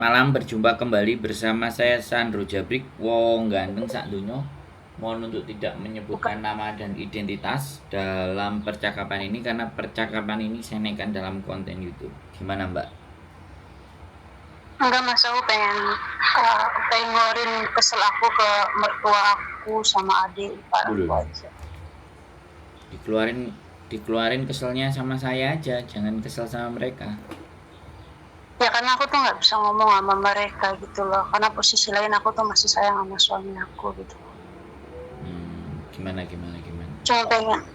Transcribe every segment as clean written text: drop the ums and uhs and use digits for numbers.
Malam berjumpa kembali bersama saya Sandro Jabrik, wong ganteng sak donya. Mohon untuk tidak Bukan, menyebutkan nama dan identitas dalam percakapan ini karena percakapan ini saya naikkan dalam konten YouTube. Gimana Mbak? enggak mas, aku pengen ngeluarin kesel aku ke mertua aku sama adik ipar aku Dulu aja. dikeluarin dikeluarin keselnya sama saya aja, jangan kesel sama mereka. Ya karena aku tuh nggak bisa ngomong sama mereka gitu loh. Karena posisi lain aku tuh masih sayang sama suami aku gitu. Gimana?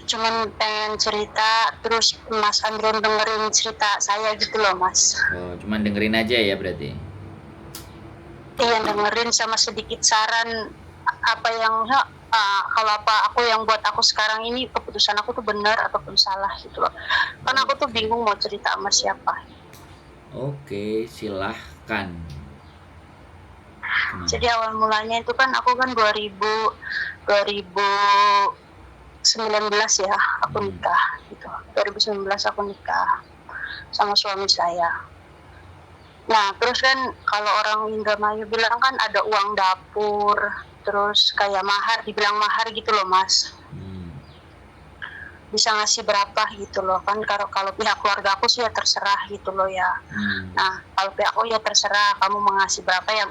Cuman pengen cerita, terus Mas Andron dengerin cerita saya gitu loh mas. Oh, cuman dengerin aja ya berarti. Iya dengerin sama sedikit saran apa yang kalau apa aku yang buat aku sekarang ini keputusan aku tuh benar ataupun salah gitu loh. Karena aku tuh bingung mau cerita sama siapa. Oke, silahkan. Gimana? Jadi awal mulanya itu kan aku kan 2019 ya aku nikah gitu. 2019 aku nikah sama suami saya. Nah terus kan kalau orang Indramayu bilang kan ada uang dapur, terus kayak mahar, dibilang mahar gitu loh mas. Bisa ngasih berapa gitu loh kan, kalau pihak keluarga aku sih ya terserah gitu loh ya. Nah kalau pihak aku ya terserah kamu mau ngasih berapa ya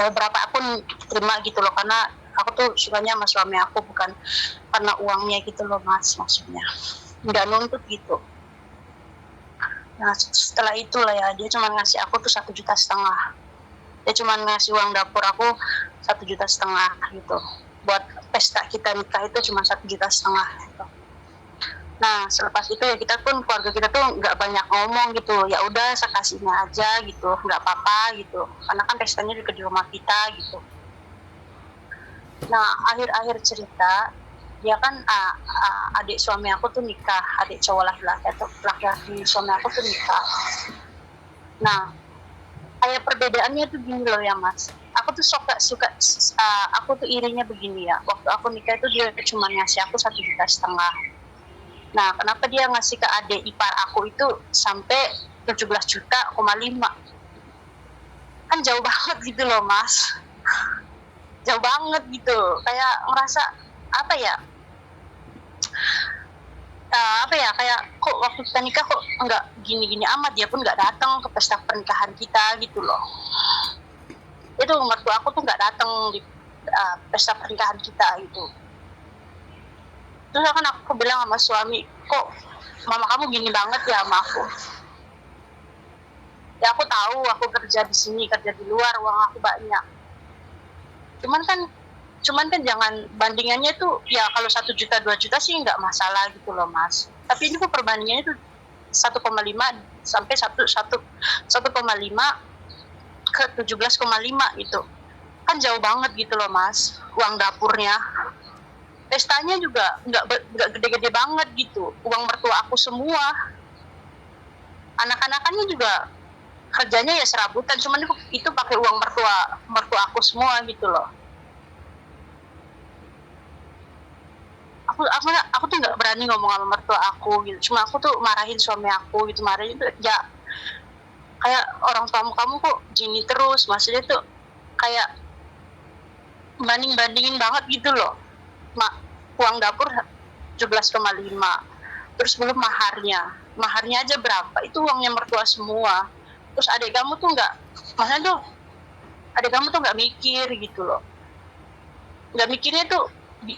berapa aku terima gitu loh, karena aku tuh sukanya sama suami aku bukan karena uangnya gitu loh mas, maksudnya nggak nuntut gitu. Nah setelah itulah ya dia cuma ngasih aku tuh 1,5 juta. Dia cuma ngasih uang dapur aku 1,5 juta gitu, buat pesta kita nikah itu cuma 1,5 juta gitu. Nah selepas itu ya kita pun keluarga kita tuh nggak banyak ngomong gitu, ya udah sekasihnya aja gitu, nggak apa-apa gitu, karena kan pestanya juga di rumah kita gitu. Nah akhir-akhir cerita dia kan adik suami aku tuh nikah, adik cowok laki-laki suami aku tuh nikah. Nah kayak perbedaannya tuh gini loh ya mas, aku tuh suka aku tuh irinya begini ya, waktu aku nikah itu dia cuma ngasih aku 1,5 juta. Nah, kenapa dia ngasih ke adik ipar aku itu sampai 17,5 juta? Kan jauh banget gitu loh, Mas. Jauh banget gitu. Kayak ngerasa apa ya? Kayak kok waktu kita nikah kok enggak gini-gini amat, dia pun enggak datang ke pesta pernikahan kita gitu loh. Itu mertua aku tuh enggak datang di pesta pernikahan kita gitu. Terus kan aku bilang sama suami, kok mama kamu gini banget ya sama aku. Ya aku tahu aku kerja di sini, kerja di luar, uang aku banyak. Cuman kan jangan bandingannya tuh ya, kalau 1 juta 2 juta sih nggak masalah gitu loh mas. Tapi ini kok perbandingannya tuh 1,5 sampai 1,5 ke 17,5 gitu. Kan jauh banget gitu loh mas, uang dapurnya. Pestanya juga nggak gede-gede banget gitu, uang mertua aku semua. Anak-anakannya juga kerjanya ya serabutan, cuman itu pakai uang mertua aku semua gitu loh. Aku tuh nggak berani ngomong sama mertua aku gitu, cuma aku tuh marahin suami aku gitu, marahin itu ya kayak orang tua kamu kok gini terus, maksudnya tuh kayak bandingin banget gitu loh. Uang dapur 17,5, terus belum maharnya aja berapa, itu uangnya mertua semua. Terus adik kamu tuh nggak mikir gitu loh, nggak mikirnya tuh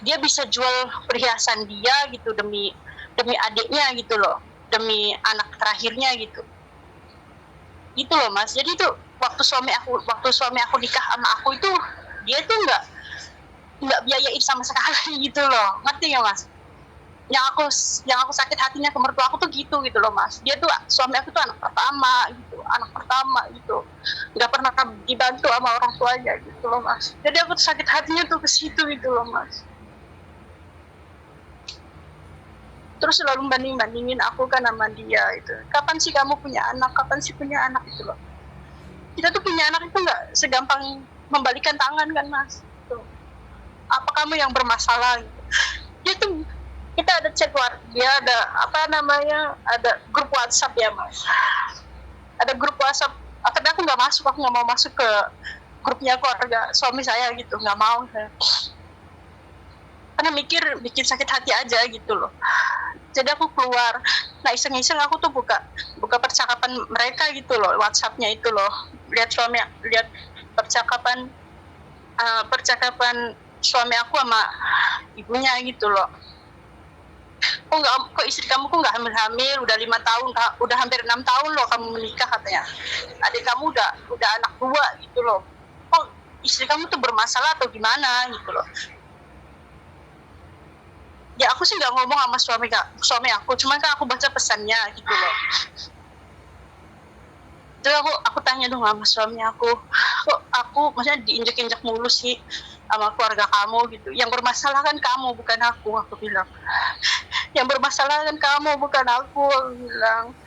dia bisa jual perhiasan dia gitu demi adiknya gitu loh, demi anak terakhirnya gitu loh mas. Jadi tuh waktu suami aku nikah sama aku itu, dia tuh nggak biayain sama sekali gitu loh, ngerti ya mas? Yang aku sakit hatinya ke mertua aku tuh gitu loh mas. Dia tuh, suami aku tuh anak pertama gitu, nggak pernah dibantu sama orang tuanya gitu loh mas. Jadi aku tuh sakit hatinya tuh ke situ gitu loh mas. Terus selalu bandingin aku kan sama dia itu. Kapan sih kamu punya anak gitu loh. Kita tuh punya anak itu nggak segampang membalikan tangan kan mas. Tuh. Apa kamu yang bermasalah gitu. Dia tuh, kita ada chat, dia ada ada grup WhatsApp ya mas. Ada grup WhatsApp Tapi aku nggak mau masuk ke grupnya keluarga suami saya gitu, nggak mau saya. Karena bikin sakit hati aja gitu loh. Jadi aku keluar, nah iseng-iseng aku tuh buka percakapan mereka gitu loh, WhatsApp-nya itu loh, lihat percakapan suami aku sama ibunya gitu loh. Kok istri kamu kok nggak hamil udah 5 tahun, udah hampir 6 tahun loh kamu menikah katanya, adik kamu udah anak 2 gitu loh, kok istri kamu tuh bermasalah atau gimana gitu loh. Ya aku sih nggak ngomong sama suami aku, cuman kan aku baca pesannya gitu loh. Terus aku tanya dong sama suami aku, kok aku maksudnya diinjek-injek mulu sih sama keluarga kamu gitu, yang bermasalah kan kamu bukan aku bilang, yang bermasalah kan kamu bukan aku bilang.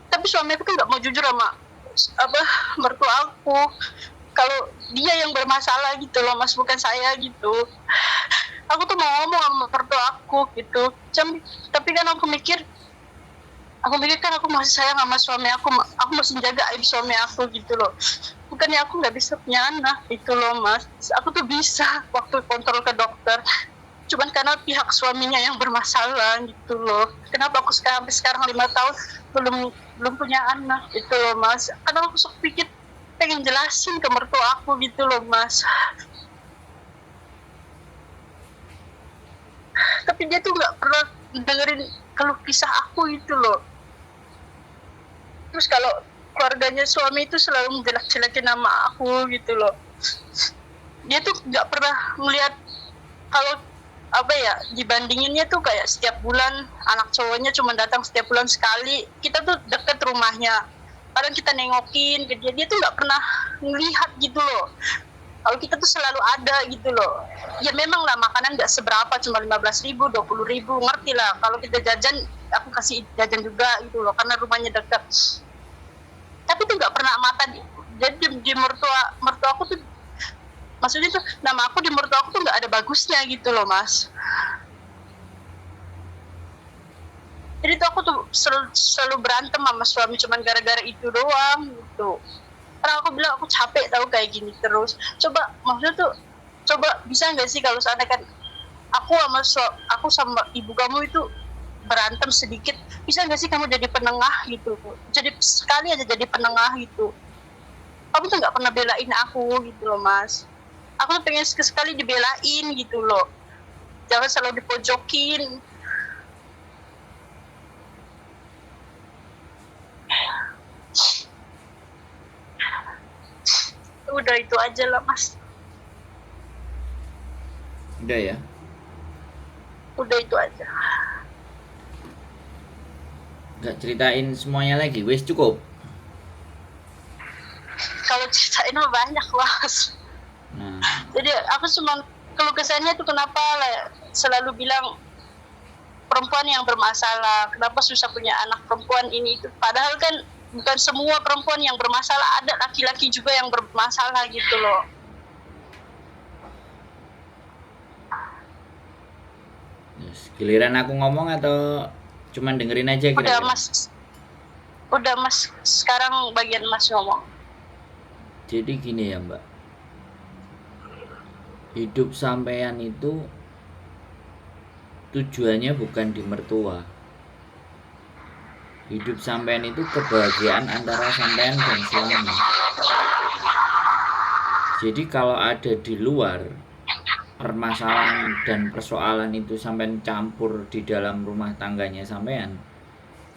Tapi suami aku kan nggak mau jujur sama mertua aku kalau dia yang bermasalah gitu loh mas, bukan saya gitu. Aku tuh mau ngomong sama mertua aku gitu, tapi kan aku mikir kan aku masih sayang sama suami aku masih jaga aib suami aku gitu loh. Bukannya aku nggak bisa punya anak gitu loh mas, aku tuh bisa waktu kontrol ke dokter, cuman karena pihak suaminya yang bermasalah gitu loh. Kenapa aku sampai sekarang 5 tahun belum punya anak gitu loh mas, karena aku sok pikir pengen jelasin ke mertua aku gitu loh mas, tapi dia tuh nggak pernah dengerin keluh kisah aku gitu loh. Terus kalau keluarganya suami itu selalu menjelek-jelekin nama aku gitu loh. Dia tuh nggak pernah melihat kalau dibandinginnya tuh kayak setiap bulan anak cowoknya cuma datang setiap bulan sekali, kita tuh deket rumahnya, kadang kita nengokin ke dia tuh nggak pernah melihat gitu loh. Kalau kita tuh selalu ada gitu loh. Ya memang lah makanan nggak seberapa, cuma 15.000, 20.000, ngerti lah. Kalau kita jajan, aku kasih jajan juga gitu loh, karena rumahnya dekat. Tapi tuh nggak pernah jadi di mertua aku tuh, maksudnya tuh nama aku di mertua aku tuh nggak ada bagusnya gitu loh mas. Jadi tuh aku tuh selalu berantem sama suami cuman gara-gara itu doang gitu. Karena aku bilang aku capek tahu kayak gini terus. Maksudnya tuh bisa nggak sih kalau seandainya aku sama ibu kamu itu berantem sedikit, bisa nggak sih kamu jadi penengah gitu, jadi sekali aja jadi penengah gitu. Kamu tuh nggak pernah belain aku gitu loh mas. Aku tuh pengen sekali dibelain gitu loh, jangan selalu dipojokin. Udah itu aja lah mas. Udah ya? Udah itu aja. Gak ceritain semuanya lagi, wes cukup? Kalau ceritain mah banyak mas. Jadi aku cuma keluh kesahnya tuh kenapa selalu bilang perempuan yang bermasalah, kenapa susah punya anak perempuan ini itu, padahal kan bukan semua perempuan yang bermasalah, ada laki-laki juga yang bermasalah gitu loh. Giliran aku ngomong atau cuman dengerin aja kira-kira? Udah mas, sekarang bagian mas ngomong. Jadi gini ya mbak, hidup sampean itu tujuannya bukan di mertua. Hidup sampean itu kebahagiaan antara sampean dan suami. Jadi kalau ada di luar permasalahan dan persoalan itu sampean campur di dalam rumah tangganya sampean,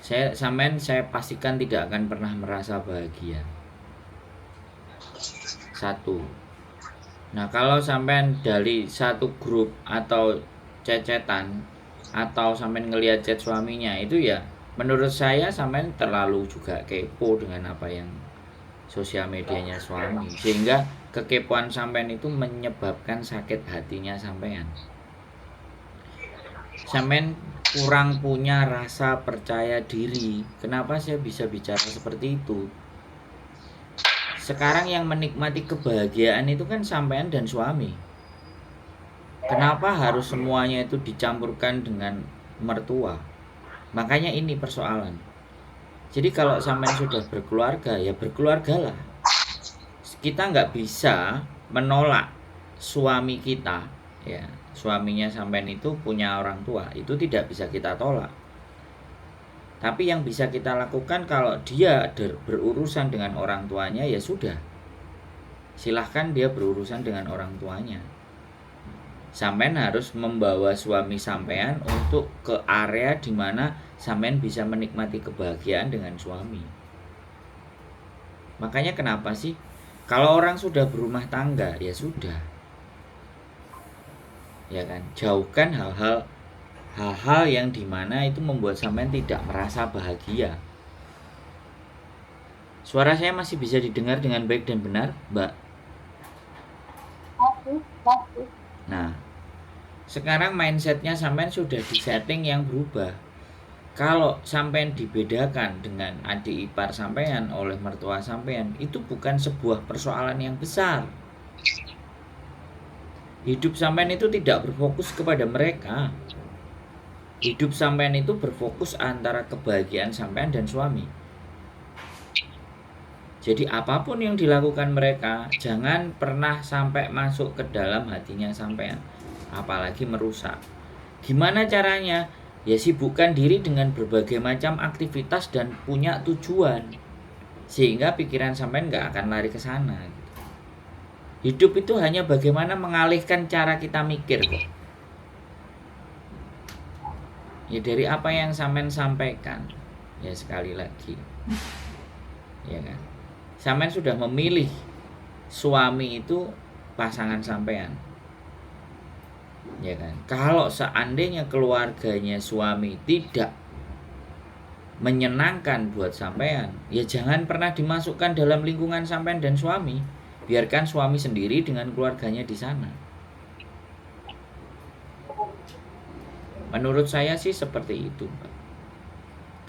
saya pastikan tidak akan pernah merasa bahagia. Satu. Nah kalau sampean dari satu grup atau cecetan atau sampean ngelihat chat suaminya, itu ya menurut saya sampean terlalu juga kepo dengan apa yang sosial medianya suami, sehingga kekepoan sampean itu menyebabkan sakit hatinya sampean. Sampean kurang punya rasa percaya diri. Kenapa saya bisa bicara seperti itu? Sekarang yang menikmati kebahagiaan itu kan sampean dan suami. Kenapa harus semuanya itu dicampurkan dengan mertua? Makanya ini persoalan. Jadi kalau sampean sudah berkeluarga, ya berkeluargalah. Kita nggak bisa menolak suami kita, ya suaminya sampean itu punya orang tua, itu tidak bisa kita tolak. Tapi yang bisa kita lakukan kalau dia berurusan dengan orang tuanya, ya sudah, silahkan dia berurusan dengan orang tuanya. Sampean harus membawa suami sampean untuk ke area di mana sampean bisa menikmati kebahagiaan dengan suami. Makanya kenapa sih kalau orang sudah berumah tangga, ya sudah, ya kan, jauhkan hal-hal yang dimana itu membuat sampean tidak merasa bahagia. Suara saya masih bisa didengar dengan baik dan benar, Mbak? Nah, sekarang mindsetnya sampean sudah disetting yang berubah. Kalau sampean dibedakan dengan adik ipar sampean oleh mertua sampean, itu bukan sebuah persoalan yang besar. Hidup sampean itu tidak berfokus kepada mereka. Hidup sampean itu berfokus antara kebahagiaan sampean dan suami. Jadi apapun yang dilakukan mereka, jangan pernah sampai masuk ke dalam hatinya sampean, apalagi merusak. Gimana caranya? Ya sibukkan diri dengan berbagai macam aktivitas dan punya tujuan, sehingga pikiran sampean gak akan lari ke sana. Hidup itu hanya bagaimana mengalihkan cara kita mikir kok. Ya dari apa yang sampean sampaikan, ya sekali lagi, ya kan, sampean sudah memilih suami itu pasangan sampean, ya kan. Kalau seandainya keluarganya suami tidak menyenangkan buat sampean, ya jangan pernah dimasukkan dalam lingkungan sampean dan suami. Biarkan suami sendiri dengan keluarganya di sana. Menurut saya sih seperti itu, Pak.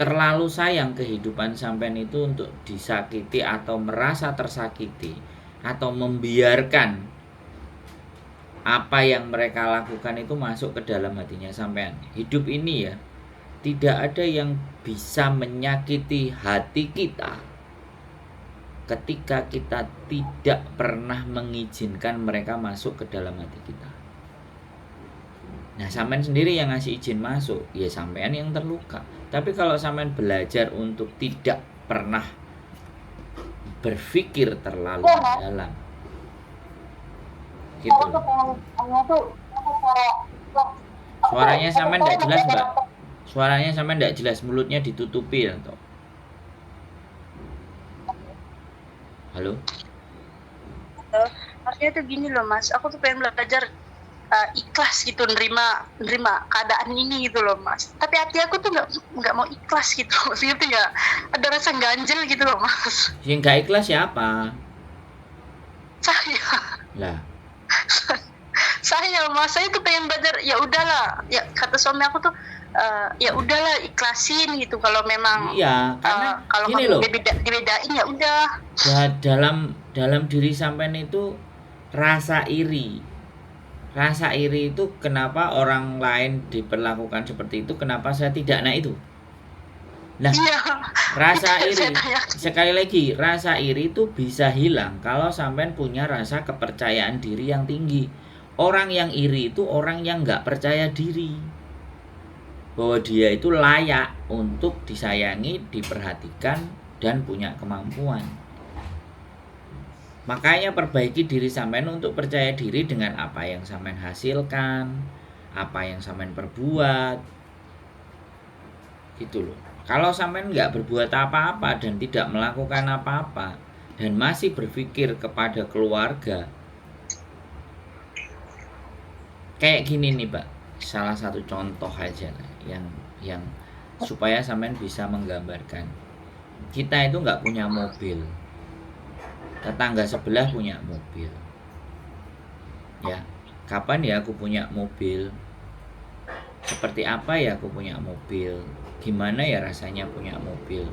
Terlalu sayang kehidupan sampean itu untuk disakiti atau merasa tersakiti, atau membiarkan apa yang mereka lakukan itu masuk ke dalam hatinya sampean. Hidup ini ya, tidak ada yang bisa menyakiti hati kita ketika kita tidak pernah mengizinkan mereka masuk ke dalam hati kita. Nah, sampean sendiri yang ngasih izin masuk, ya sampean yang terluka. Tapi kalau sampean belajar untuk tidak pernah berpikir terlalu dalam, gitu. Suaranya sampean tidak jelas, Mbak. Suaranya sampean tidak jelas, mulutnya ditutupi atau. Halo? Artinya tuh gini loh Mas, aku tuh pengen belajar ikhlas gitu, nerima keadaan ini gitu loh Mas. Tapi hati aku tuh nggak mau ikhlas gitu, maksudnya tuh ya ada rasa ganjel gitu loh Mas. Yang nggak ikhlas siapa? Saya. Lah. Saya Mas, saya tuh pengen belajar, ya udahlah, ya kata suami aku tuh ya udahlah ikhlasin gitu kalau memang iya, karena kalau gini loh, dibedain ya udah. Ya, dalam diri sampean itu rasa iri itu kenapa orang lain diperlakukan seperti itu, kenapa saya tidak. Nah itu, nah Iya. rasa iri, sekali lagi, rasa iri itu bisa hilang kalau sampean punya rasa kepercayaan diri yang tinggi. Orang yang iri itu orang yang nggak percaya diri bahwa dia itu layak untuk disayangi, diperhatikan, dan punya kemampuan. Makanya perbaiki diri sampean untuk percaya diri dengan apa yang sampean hasilkan, apa yang sampean perbuat, gitu loh. Kalau sampean nggak berbuat apa-apa dan tidak melakukan apa-apa dan masih berpikir kepada keluarga, kayak gini nih, Pak. Salah satu contoh aja yang supaya sampean bisa menggambarkan. Kita itu nggak punya mobil, tetangga sebelah punya mobil. Ya, kapan ya aku punya mobil? Seperti apa ya aku punya mobil? Gimana ya rasanya punya mobil?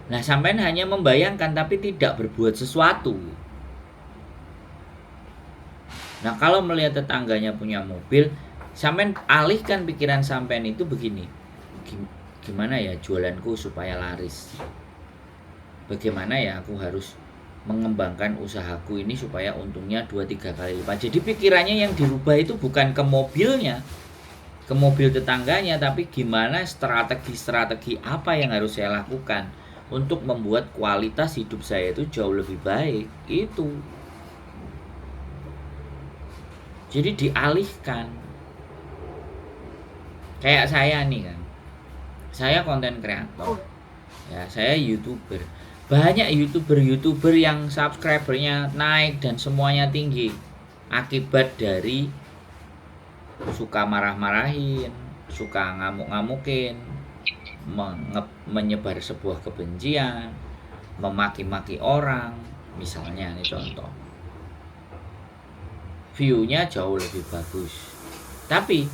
Nah, sampean hanya membayangkan tapi tidak berbuat sesuatu. Nah, kalau melihat tetangganya punya mobil, sampean alihkan pikiran sampean itu begini. Gimana ya jualanku supaya laris? bagaimana ya aku harus mengembangkan usahaku ini supaya untungnya 2-3 kali lipat. Jadi pikirannya yang dirubah itu bukan ke mobilnya, ke mobil tetangganya, tapi gimana strategi apa yang harus saya lakukan untuk membuat kualitas hidup saya itu jauh lebih baik. Itu jadi dialihkan. Kayak saya nih kan, saya konten kreator ya, saya YouTuber. Banyak YouTuber yang subscribernya naik dan semuanya tinggi akibat dari suka marah-marahin, suka ngamuk-ngamukin, menyebar sebuah kebencian, memaki-maki orang, misalnya ini contoh. View-nya jauh lebih bagus. Tapi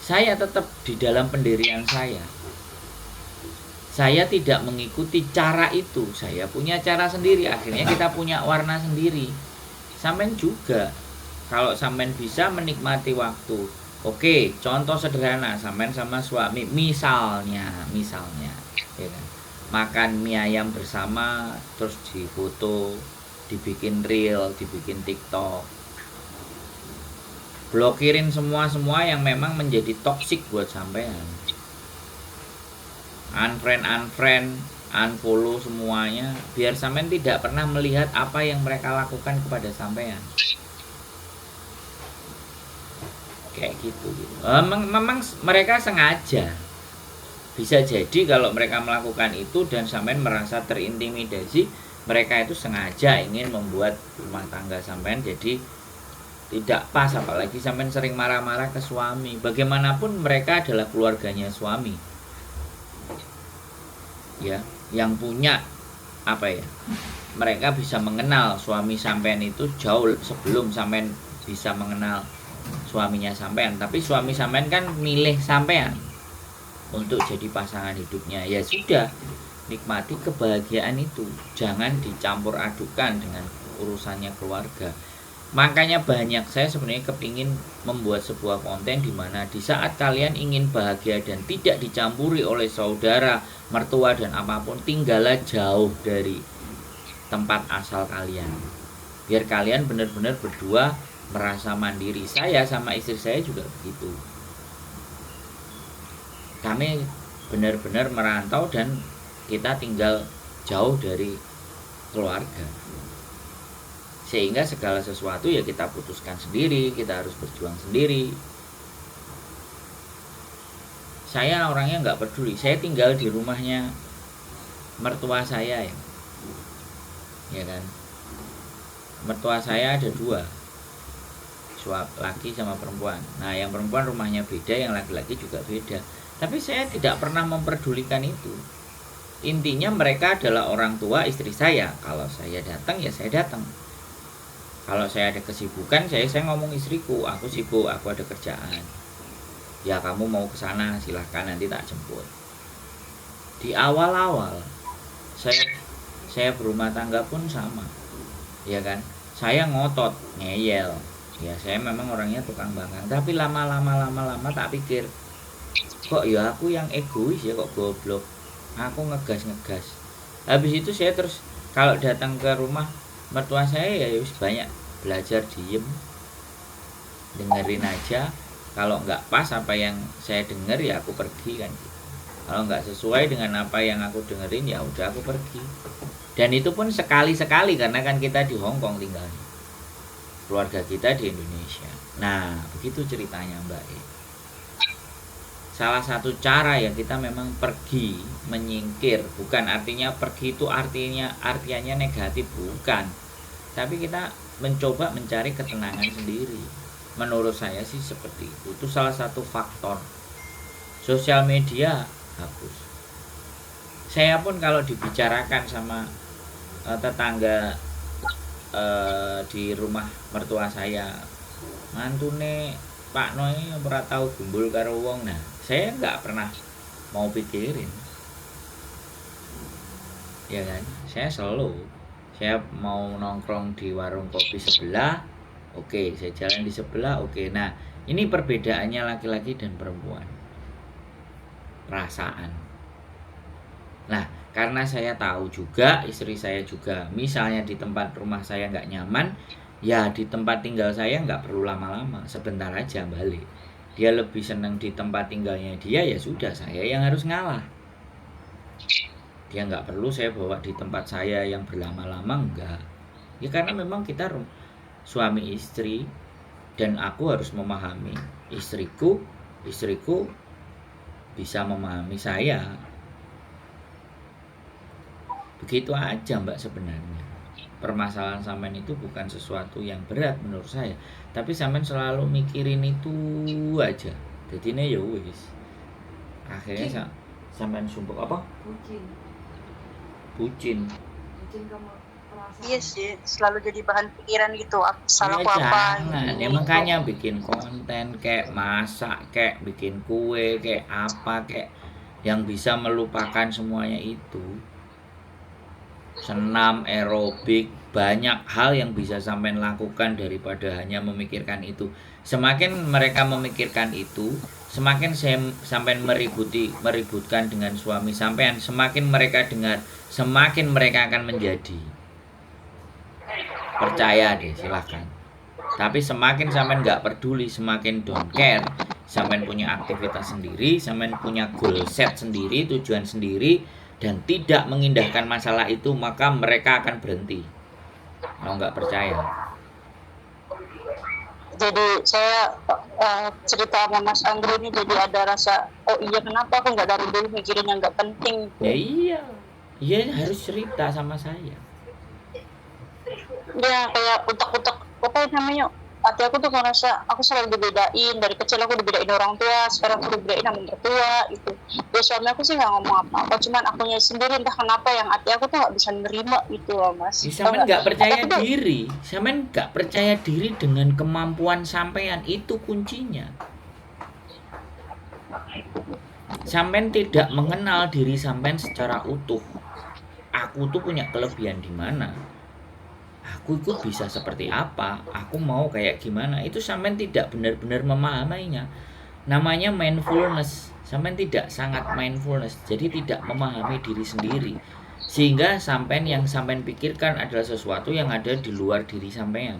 saya tetap di dalam pendirian saya. Saya tidak mengikuti cara itu. Saya punya cara sendiri. Akhirnya kita punya warna sendiri. Sampean juga. Kalau sampean bisa menikmati waktu. Oke, contoh sederhana. Sampean sama suami. Misalnya. Ya kan? Makan mie ayam bersama. Terus difoto. Dibikin reel. Dibikin TikTok. Blokirin semua yang memang menjadi toksik buat sampean. Unfriend, unfollow semuanya, biar sampean tidak pernah melihat apa yang mereka lakukan kepada sampean. Kayak gitu. Memang mereka sengaja. Bisa jadi kalau mereka melakukan itu dan sampean merasa terintimidasi, mereka itu sengaja ingin membuat rumah tangga sampean jadi tidak pas, apalagi sampean sering marah-marah ke suami. Bagaimanapun mereka adalah keluarganya suami. Ya, yang punya mereka bisa mengenal suami sampean itu jauh sebelum sampean bisa mengenal suaminya sampean. Tapi suami sampean kan milih sampean untuk jadi pasangan hidupnya. Ya sudah, nikmati kebahagiaan itu, jangan dicampur adukan dengan urusannya keluarga. Makanya banyak saya sebenarnya kepingin membuat sebuah konten di mana di saat kalian ingin bahagia dan tidak dicampuri oleh saudara, mertua dan apapun, tinggallah jauh dari tempat asal kalian. Biar kalian benar-benar berdua merasa mandiri. Saya sama istri saya juga begitu. Kami benar-benar merantau dan kita tinggal jauh dari keluarga. Sehingga segala sesuatu ya kita putuskan sendiri, kita harus berjuang sendiri. Saya orangnya nggak peduli, saya tinggal di rumahnya mertua saya ya kan. Mertua saya ada 2, laki sama perempuan. Nah yang perempuan rumahnya beda, yang laki-laki juga beda. Tapi saya tidak pernah memperdulikan itu. Intinya mereka adalah orang tua istri saya. Kalau saya datang ya saya datang. Kalau saya ada kesibukan, saya ngomong istriku, aku sibuk, aku ada kerjaan. Ya kamu mau ke sana silahkan, nanti tak jemput. Di awal-awal saya berumah tangga pun sama, ya kan. Saya ngotot, ngeyel. Ya saya memang orangnya tukang bangkang. Tapi lama-lama tak pikir, kok ya aku yang egois ya, kok goblok. Aku ngegas. Habis itu saya terus kalau datang ke rumah mertua saya ya banyak belajar diem, dengerin aja. Kalau nggak pas apa yang saya denger ya aku pergi kan. Kalau nggak sesuai dengan apa yang aku dengerin ya udah aku pergi. Dan itu pun sekali-sekali karena kan kita di Hong Kong tinggalnya, keluarga kita di Indonesia. Nah begitu ceritanya Mbak E. Salah satu cara ya kita memang pergi, menyingkir. Bukan artinya pergi itu artinya negatif, bukan. Tapi kita mencoba mencari ketenangan sendiri. Menurut saya sih seperti itu. Itu salah satu faktor. Sosial media hapus. Saya pun kalau dibicarakan sama tetangga di rumah mertua saya, mantune Pak Noi ora tau gumbul karo wong. Nah, saya nggak pernah mau pikirin. Ya kan? Saya selalu mau nongkrong di warung kopi sebelah, oke, saya jalan di sebelah, oke. Nah, ini perbedaannya laki-laki dan perempuan. Perasaan. Nah, Karena saya tahu juga istri saya juga misalnya di tempat rumah saya nggak nyaman, ya di tempat tinggal saya nggak perlu lama-lama, sebentar aja balik. Dia lebih senang di tempat tinggalnya dia, ya sudah saya yang harus ngalah. Dia nggak perlu saya bawa di tempat saya yang berlama-lama, enggak. Ya karena memang kita suami istri, dan aku harus memahami istriku bisa memahami saya. Begitu aja Mbak sebenarnya. Permasalahan sampean itu bukan sesuatu yang berat menurut saya, tapi sampean selalu mikirin itu aja. Jadi ini ya wis. Akhirnya sampean sumpuk apa? Bucin. kamu merasa Iya sih, selalu jadi bahan pikiran gitu. Salah Ya aku apa? jangan, ya makanya bikin konten kayak masak, kayak bikin kue, kayak apa, kayak yang bisa melupakan semuanya itu. Senam, aerobik, banyak hal yang bisa sampean lakukan daripada hanya memikirkan itu. Semakin mereka memikirkan itu, semakin sampean meributkan dengan suami sampean, semakin mereka dengar, semakin mereka akan menjadi. Percaya deh, silahkan. Tapi semakin sampean nggak peduli, semakin don't care, sampean punya aktivitas sendiri, sampean punya goal set sendiri, tujuan sendiri, dan tidak mengindahkan masalah itu, maka mereka akan berhenti. Kalau nggak percaya. Jadi saya cerita sama Mas Andri ini jadi ada rasa, oh iya kenapa aku nggak dari dulu mikirin yang nggak penting. Ya iya harus cerita sama saya. Ya kayak utak-utak apa namanya, hati aku tuh ngerasa aku selalu dibedain, dari kecil aku dibedain orang tua, sekarang aku dibedain sama mertua itu. Ya suami aku sih nggak ngomong apa-apa, cuman akunya sendiri entah kenapa yang hati aku tuh nggak bisa nerima gitu loh Mas. Sampean nggak percaya diri, sampean nggak percaya diri dengan kemampuan sampean, itu kuncinya. Sampean tidak mengenal diri sampean secara utuh. Aku tuh punya kelebihan di mana? Aku itu bisa seperti apa, aku mau kayak gimana, itu sampean tidak benar-benar memahaminya. Namanya mindfulness, sampean tidak sangat mindfulness, jadi tidak memahami diri sendiri, sehingga sampean yang sampean pikirkan adalah sesuatu yang ada di luar diri sampean.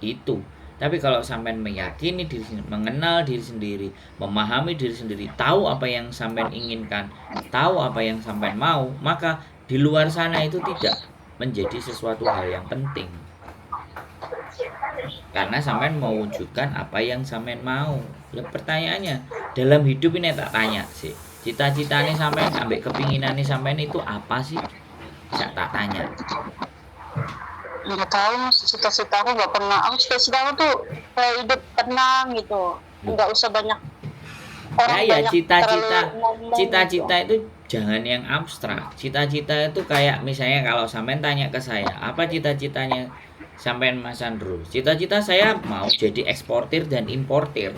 Itu. Tapi kalau sampean meyakini diri sendiri, mengenal diri sendiri, memahami diri sendiri, tahu apa yang sampean inginkan, tahu apa yang sampean mau, maka di luar sana itu tidak menjadi sesuatu hal yang penting. Karena sampean mewujudkan apa yang sampean mau. Ya pertanyaannya, dalam hidup ini tak tanya sih, cita-citanya sampean sampai kepinginannya sampean itu apa sih? Saya tak tanya. Nggak tahu, cita-cita aku nggak pernah. Aku cita-cita aku tuh kayak hidup tenang gitu, nggak usah banyak orang ya banyak cita-cita gitu. itu jangan yang abstrak. Cita-cita itu kayak misalnya kalau sampean tanya ke saya, apa cita-citanya sampean Mas Andrew? Cita-cita saya mau jadi eksportir dan importir.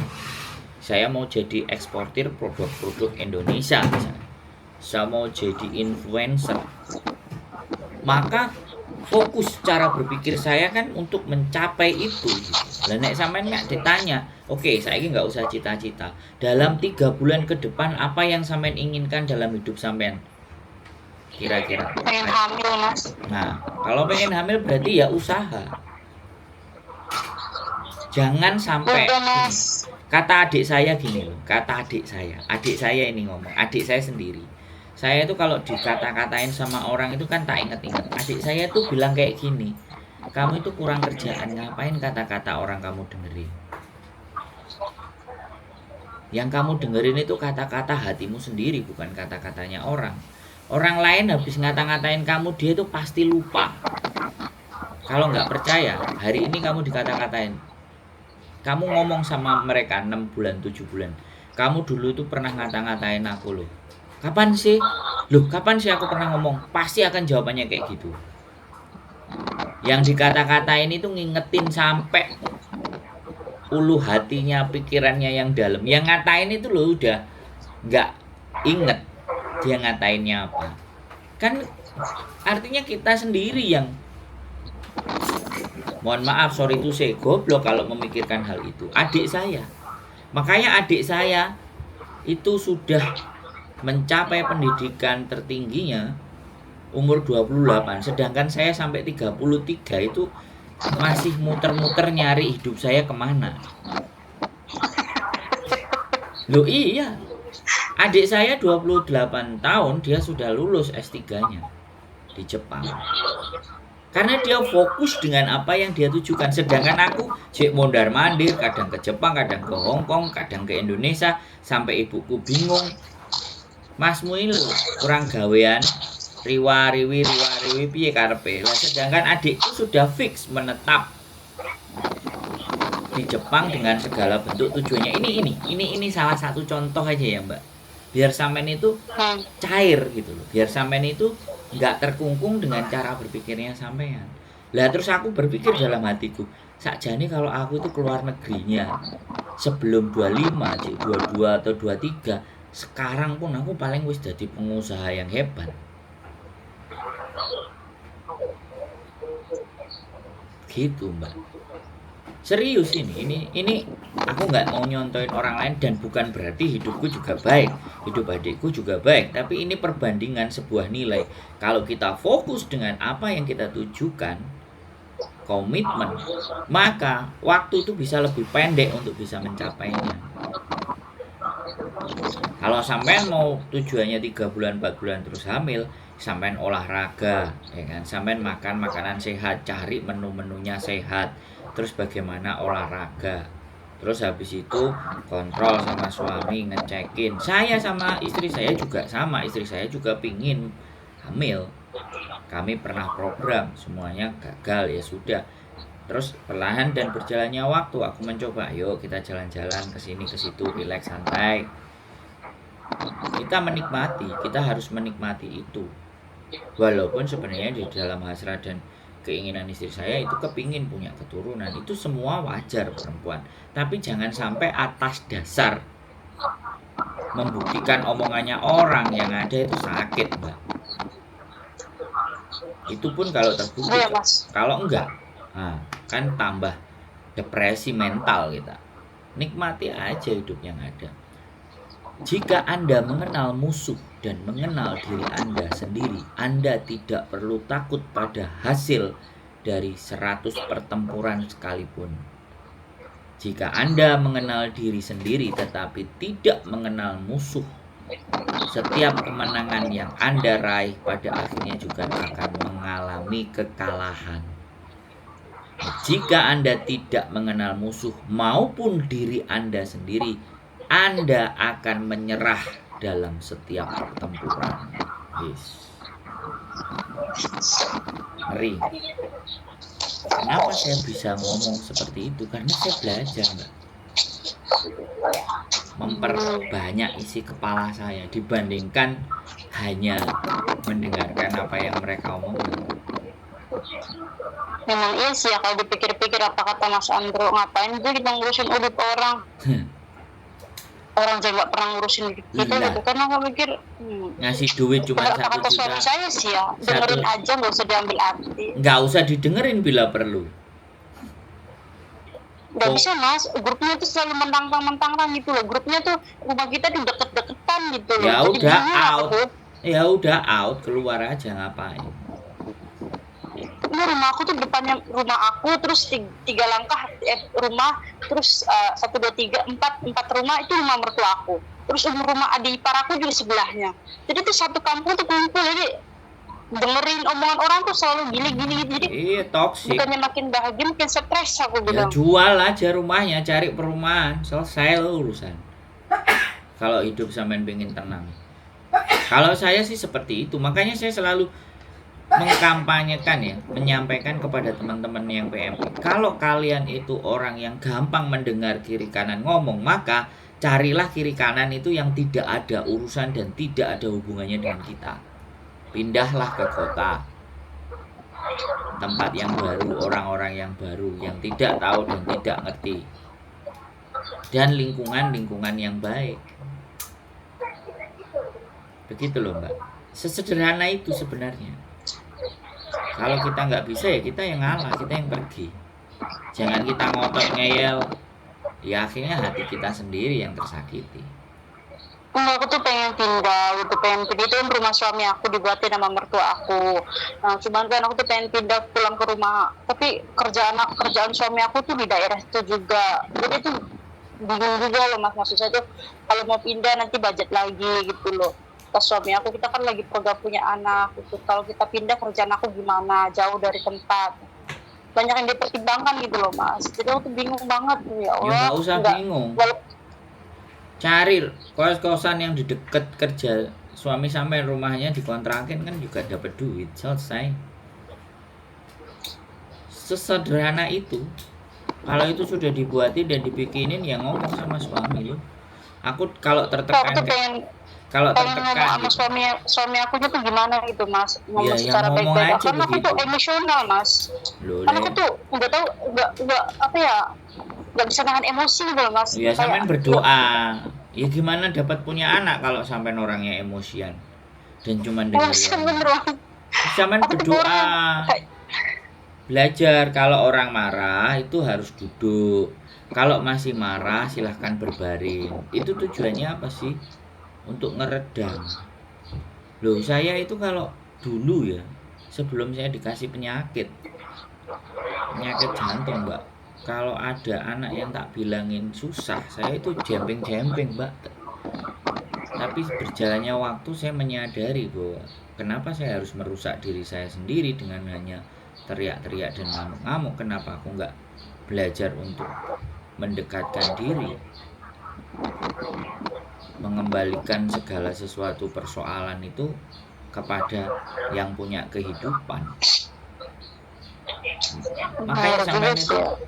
Saya mau jadi eksportir produk-produk Indonesia misalnya. Saya mau jadi influencer. Maka fokus cara berpikir saya kan untuk mencapai itu. Lah nek sampean nggak ditanya, oke, saya ini nggak usah cita-cita. Dalam 3 bulan ke depan apa yang sampean inginkan dalam hidup sampean? Kira-kira. Pengen hamil Mas. Nah, kalau pengen hamil berarti ya usaha. Jangan sampai kata adik saya gini loh, adik saya ini ngomong, adik saya sendiri. Saya itu kalau dikata-katain sama orang itu kan tak inget-inget. Adik saya tuh bilang kayak gini, kamu itu kurang kerjaan, ngapain kata-kata orang kamu dengerin? Yang kamu dengerin itu kata-kata hatimu sendiri, bukan kata-katanya orang. Orang lain habis ngata-ngatain kamu, dia tuh pasti lupa. Kalau nggak percaya, hari ini kamu dikata-katain, kamu ngomong sama mereka 6 bulan, 7 bulan, kamu dulu tuh pernah ngata-ngatain aku loh. Kapan sih? Loh, kapan sih aku pernah ngomong? Pasti akan jawabannya kayak gitu. Yang dikata-katain itu ngingetin sampai ulu hatinya, pikirannya yang dalam. Yang ngatain itu loh udah nggak inget dia ngatainnya apa. Kan artinya kita sendiri yang, mohon maaf, sorry itu saya goblok kalau memikirkan hal itu. Adik saya. Makanya adik saya itu sudah mencapai pendidikan tertingginya umur 28, sedangkan saya sampai 33 itu masih muter-muter nyari hidup saya kemana. Loh iya, adik saya 28 tahun dia sudah lulus S3-nya di Jepang. Karena dia fokus dengan apa yang dia tujukan. Sedangkan aku cek mondar mandir, kadang ke Jepang, kadang ke Hong Kong, kadang ke Indonesia, sampai ibuku bingung. Masmu ini kurang gawean, riwa-riwi piye karepe. Sedangkan adikku sudah fix menetap di Jepang dengan segala bentuk tujuannya. Ini salah satu contoh aja ya, Mbak. Biar sampean itu cair gitu loh. Biar sampean itu nggak terkungkung dengan cara berpikirnya sampean. Lah terus aku berpikir dalam hatiku, sakjane kalau aku itu keluar negerinya sebelum 25, 22 atau 23, sekarang pun aku paling wis jadi pengusaha yang hebat. Gitu, Mbak. Serius ini aku nggak mau nyontoin orang lain, dan bukan berarti hidupku juga baik, hidup adikku juga baik, tapi ini perbandingan sebuah nilai. Kalau kita fokus dengan apa yang kita tujukan, komitmen, maka waktu itu bisa lebih pendek untuk bisa mencapainya. Kalau sampean mau tujuannya 3 bulan 4 bulan terus hamil, sampean olahraga ya kan, sampean makan makanan sehat, cari menu-menunya sehat, terus bagaimana olahraga, terus habis itu kontrol sama suami, ngecekin. Saya sama istri saya juga sama, istri saya juga pingin hamil, kami pernah program, semuanya gagal, ya sudah. Terus perlahan dan berjalannya waktu aku mencoba, yuk kita jalan-jalan ke sini ke situ, relax santai. Kita menikmati, kita harus menikmati itu. Walaupun sebenarnya di dalam hasrat dan keinginan istri saya itu kepingin punya keturunan, itu semua wajar perempuan. Tapi jangan sampai atas dasar membuktikan omongannya orang yang ada itu sakit, Mbak. Itu pun kalau terbukti. Kalau enggak, nah, kan tambah depresi mental kita. Nikmati aja hidup yang ada. Jika Anda mengenal musuh dan mengenal diri Anda sendiri, Anda tidak perlu takut pada hasil dari 100 pertempuran sekalipun. Jika Anda mengenal diri sendiri tetapi tidak mengenal musuh, setiap kemenangan yang Anda raih pada akhirnya juga akan mengalami kekalahan. Jika Anda tidak mengenal musuh maupun diri Anda sendiri, Anda akan menyerah dalam setiap pertempuran. Yes. Ngeri. Kenapa saya bisa ngomong seperti itu? Karena saya belajar, Mbak. Memperbanyak isi kepala saya dibandingkan hanya mendengarkan apa yang mereka omongkan. Memang iya sih ya, kalau dipikir-pikir apa kata Mas Andro, ngapain tuh kita ngurusin hidup orang. Orang saya nggak pernah ngurusin kita gitu, karena aku pikir ngasih duit cuma 1 kata juta. suami saya sih ya, dengerin aja, nggak usah diambil arti. Nggak usah didengerin bila perlu. Nggak bisa Mas, grupnya tuh selalu mentang-mentang gitu loh. Grupnya tuh rumah kita tuh deket-deketan gitu loh. Ya jadi udah out, aku, ya udah out, keluar aja ngapain? ini rumah aku tuh depannya rumah aku, terus 3 langkah rumah, terus 1, 2, 3, 4 rumah itu rumah mertua aku, terus rumah adik ipar aku juga sebelahnya. Jadi tuh satu kampung tuh kumpul, jadi dengerin omongan orang tuh selalu gini-gini gitu. Jadi iya, toksik. bukannya makin bahagia, makin stres aku Ya bilang. jual aja rumahnya, cari perumahan, selesai lo urusan. Kalau hidup sampean pengen tenang. Kalau saya sih seperti itu, makanya saya selalu mengkampanyekan ya, menyampaikan kepada teman-teman yang PMI. Kalau kalian itu orang yang gampang mendengar kiri kanan ngomong, maka carilah kiri kanan itu yang tidak ada urusan dan tidak ada hubungannya dengan kita. Pindahlah ke kota, tempat yang baru, orang-orang yang baru, yang tidak tahu dan tidak ngerti, dan lingkungan yang baik. Begitu loh, Mbak. Sesederhana itu sebenarnya. Kalau kita nggak bisa ya kita yang ngalah, kita yang pergi. Jangan kita ngotot ngeyel, ya akhirnya hati kita sendiri yang tersakiti. Aku tuh pengen pindah gitu, pengen pindah. Itu kan rumah suami aku dibuatin sama mertua aku. Nah, cuman kan aku tuh pengen pindah pulang ke rumah, tapi kerjaan suami aku tuh di daerah itu juga, jadi tuh bingung juga loh mas, maksud saya tuh kalau mau pindah nanti budget lagi gitu loh. Pas suami aku, kita kan lagi program punya anak gitu, kalau kita pindah kerjaan aku gimana, jauh dari tempat, banyak yang dipertimbangkan gitu loh mas. Jadi aku tuh bingung banget tuh, ya Ya Allah. nggak usah bingung. Cari kos-kosan yang di deket kerja suami sampai rumahnya dikontrakin kan juga dapat duit, selesai. Sesederhana itu. Kalau itu sudah dibuatin dan dibikinin ya ngomong sama suami lo. Aku kalau tertekan pengen ngomong sama gitu. suami aku tuh gimana gitu mas, ngomong Ya, secara ngomong baik-baik, aja karena aku tuh begitu. emosional mas. Loh, Karena aku tuh nggak apa ya, nggak bisa nahan emosi gitu loh mas. ya sampean berdoa. Ya gimana dapat punya anak kalau sampean orangnya emosian dan cuman dengerin. Sampean berdoa. Belajar kalau orang marah itu harus duduk. Kalau masih marah silahkan berbaring. Itu tujuannya apa sih? Untuk ngeredam. Loh, saya itu kalau dulu ya, sebelum saya dikasih penyakit jantung mbak, kalau ada anak yang tak bilangin susah, saya itu jemping-jemping mbak. Tapi berjalannya waktu saya menyadari bahwa kenapa saya harus merusak diri saya sendiri dengan hanya teriak-teriak dan ngamuk-ngamuk. Kenapa aku nggak belajar untuk mendekatkan diri, mengembalikan segala sesuatu persoalan itu kepada yang punya kehidupan. Makanya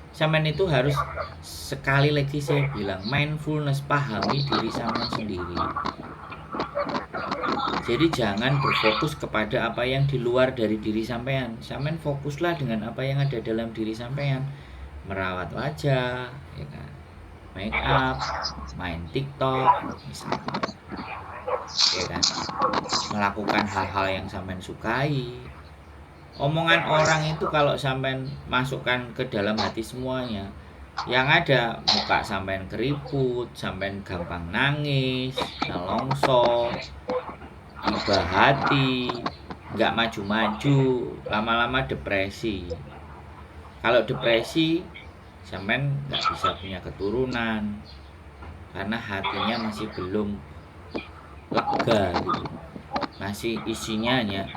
sampean itu harus, sekali lagi saya bilang, mindfulness, pahami diri sampean sendiri. Jadi jangan berfokus kepada apa yang di luar dari diri sampean. Sampean fokuslah dengan apa yang ada dalam diri sampean. Merawat wajah, ya kan? Make up, main TikTok, misalnya, ya kan? Melakukan hal-hal yang sampean sukai. Omongan orang itu kalau sampean masukkan ke dalam hati semuanya, yang ada muka sampean keriput, sampean gampang nangis, nelongso, iba hati, nggak maju-maju, lama-lama depresi. Kalau depresi, sampean nggak bisa punya keturunan karena hatinya masih belum lega gitu. Masih isinya hanya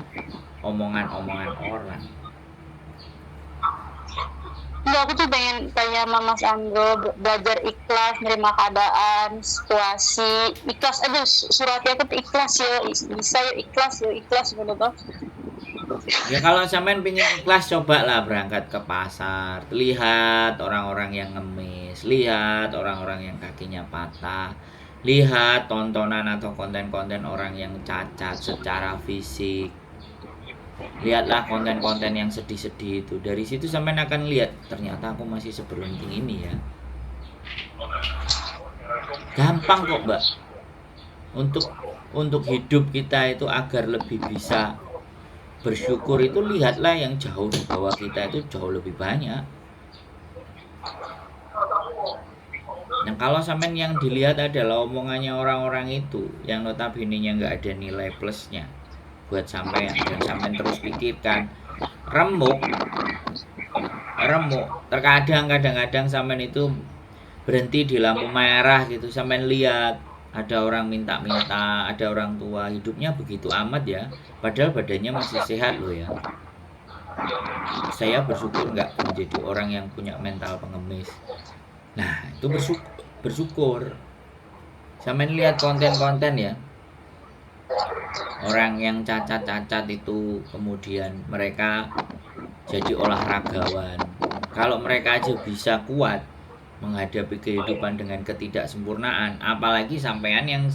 omongan-omongan orang. Enggak, aku tuh pengen tanya sama Mas Andro, belajar ikhlas, menerima keadaan, situasi, ikhlas aja, suratnya aku tuh ikhlas ya, bisa ya ikhlas gitu. Ya kalau sampean pingin ikhlas, cobalah berangkat ke pasar, lihat orang-orang yang ngemis, lihat orang-orang yang kakinya patah, lihat tontonan atau konten-konten orang yang cacat secara fisik. Lihatlah konten-konten yang sedih-sedih itu. Dari situ sampean akan lihat ternyata aku masih seberuntung ini ya. Gampang kok mbak. Untuk hidup kita itu agar lebih bisa bersyukur itu, lihatlah yang jauh di bawah kita itu jauh lebih banyak. Nah kalau sampean yang dilihat adalah omongannya orang-orang itu yang notabene-nya nggak ada nilai plusnya buat sampean, dan sampean terus pikirkan, remuk. Kadang-kadang sampean itu berhenti di lampu merah gitu, sampean lihat ada orang minta-minta, ada orang tua hidupnya begitu amat ya, padahal badannya masih sehat loh ya. Saya bersyukur nggak menjadi orang yang punya mental pengemis. Nah itu bersyukur. Sampean lihat konten-konten ya, orang yang cacat-cacat itu kemudian mereka jadi olahragawan. Kalau mereka aja bisa kuat menghadapi kehidupan dengan ketidaksempurnaan, apalagi sampean yang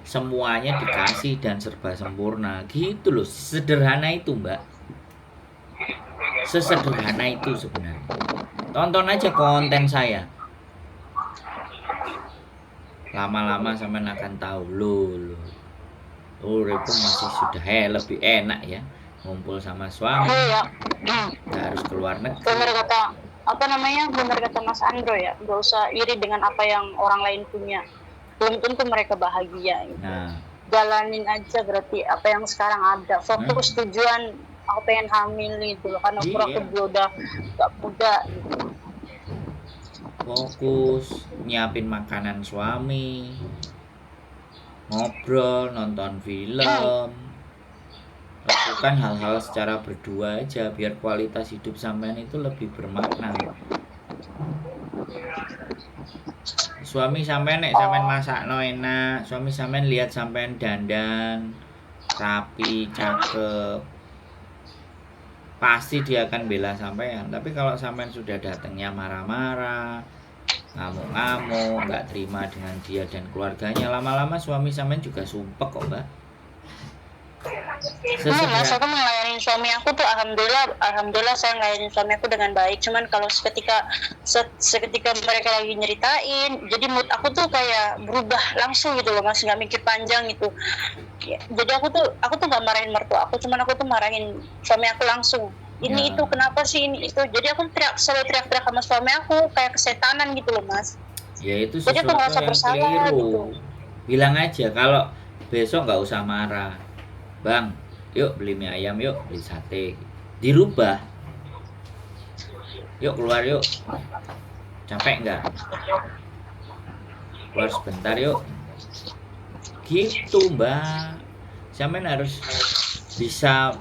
semuanya dikasih dan serba sempurna gitu loh. Sederhana itu mbak, sesederhana itu sebenarnya. Tonton aja konten saya, lama-lama sampean akan tahu loh. Urip masih sudah lebih enak ya, ngumpul sama suami, nggak harus keluar negeri. Benar kata Mas Andro ya, nggak usah iri dengan apa yang orang lain punya. belum tentu mereka bahagia gitu. Nah, Jalanin aja berarti apa yang sekarang ada, fokus tujuan aku pengen hamil gitu loh, karena umur aku iya. juga udah gak muda gitu. Fokus nyiapin makanan suami, ngobrol, nonton film, lakukan hal-hal secara berdua aja biar kualitas hidup sampean itu lebih bermakna. Suami sampean nek sampean masakno enak, suami sampean lihat sampean dandan rapi, cakep, pasti dia akan bela sampean. Tapi kalau sampean sudah datangnya marah-marah, ngamuk-ngamuk, nggak terima dengan dia dan keluarganya, lama-lama suami sampean juga sumpek kok, Mbak. Mas, aku melayani suami aku tuh alhamdulillah saya melayani suami aku dengan baik. Cuman kalau seketika mereka lagi nyeritain, jadi mood aku tuh kayak berubah langsung gitu loh Mas, nggak mikir panjang gitu. Ya, jadi aku tuh nggak marahin mertua aku, cuman aku tuh marahin suami aku langsung. Ini itu kenapa sih ini itu? Jadi aku selalu teriak-teriak sama suami aku kayak kesetanan gitu loh Mas. Ya itu Jadi aku sesuatu ngerasa yang bersalah keliru. gitu. Bilang aja kalau besok nggak usah marah, Bang. Yuk beli mie ayam, yuk beli sate. Dirubah. Yuk keluar yuk. Capek nggak? Keluar sebentar yuk. Gitu Mbak. Sampean harus bisa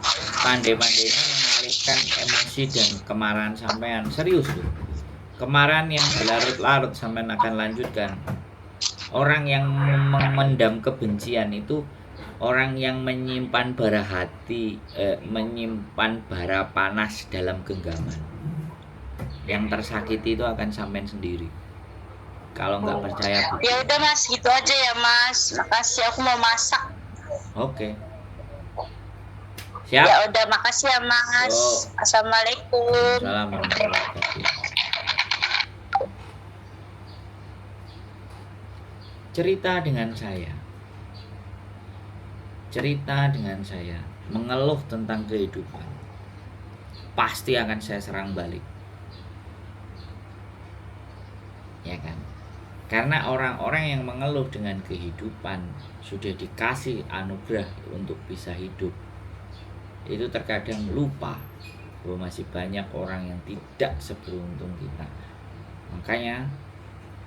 pandai-pandainya mengalihkan emosi dan kemarahan sampean. Serius tuh. Kemarahan yang berlarut-larut sampean akan lanjutkan. Orang yang memendam kebencian itu orang yang menyimpan bara hati, menyimpan bara panas dalam genggaman. Yang tersakiti itu akan sampean sendiri. Kalau nggak percaya bukti. Ya udah Mas, gitu aja ya Mas. Makasih, aku mau masak. Oke. Siap. Ya udah, makasih ya Mas. Assalamualaikum. Assalamualaikum warahmatullahi wabarakatuh. Cerita dengan saya, mengeluh tentang kehidupan, pasti akan saya serang balik, ya kan? Karena orang-orang yang mengeluh dengan kehidupan sudah dikasih anugerah untuk bisa hidup, itu terkadang lupa bahwa masih banyak orang yang tidak seberuntung kita. Makanya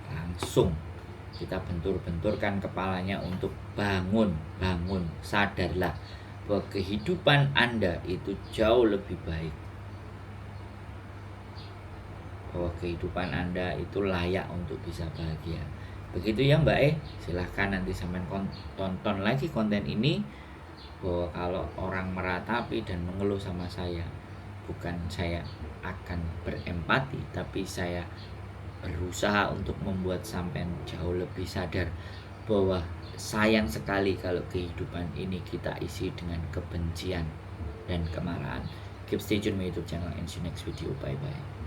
langsung kita bentur-benturkan kepalanya untuk bangun, sadarlah bahwa kehidupan Anda itu jauh lebih baik, bahwa kehidupan Anda itu layak untuk bisa bahagia. Begitu ya Mbak silahkan nanti sampean tonton lagi konten ini, bahwa kalau orang meratapi dan mengeluh sama saya, bukan saya akan berempati, tapi saya berusaha untuk membuat sampean jauh lebih sadar bahwa sayang sekali kalau kehidupan ini kita isi dengan kebencian dan kemarahan. Keep stay tune my YouTube channel and see you next video. Bye bye.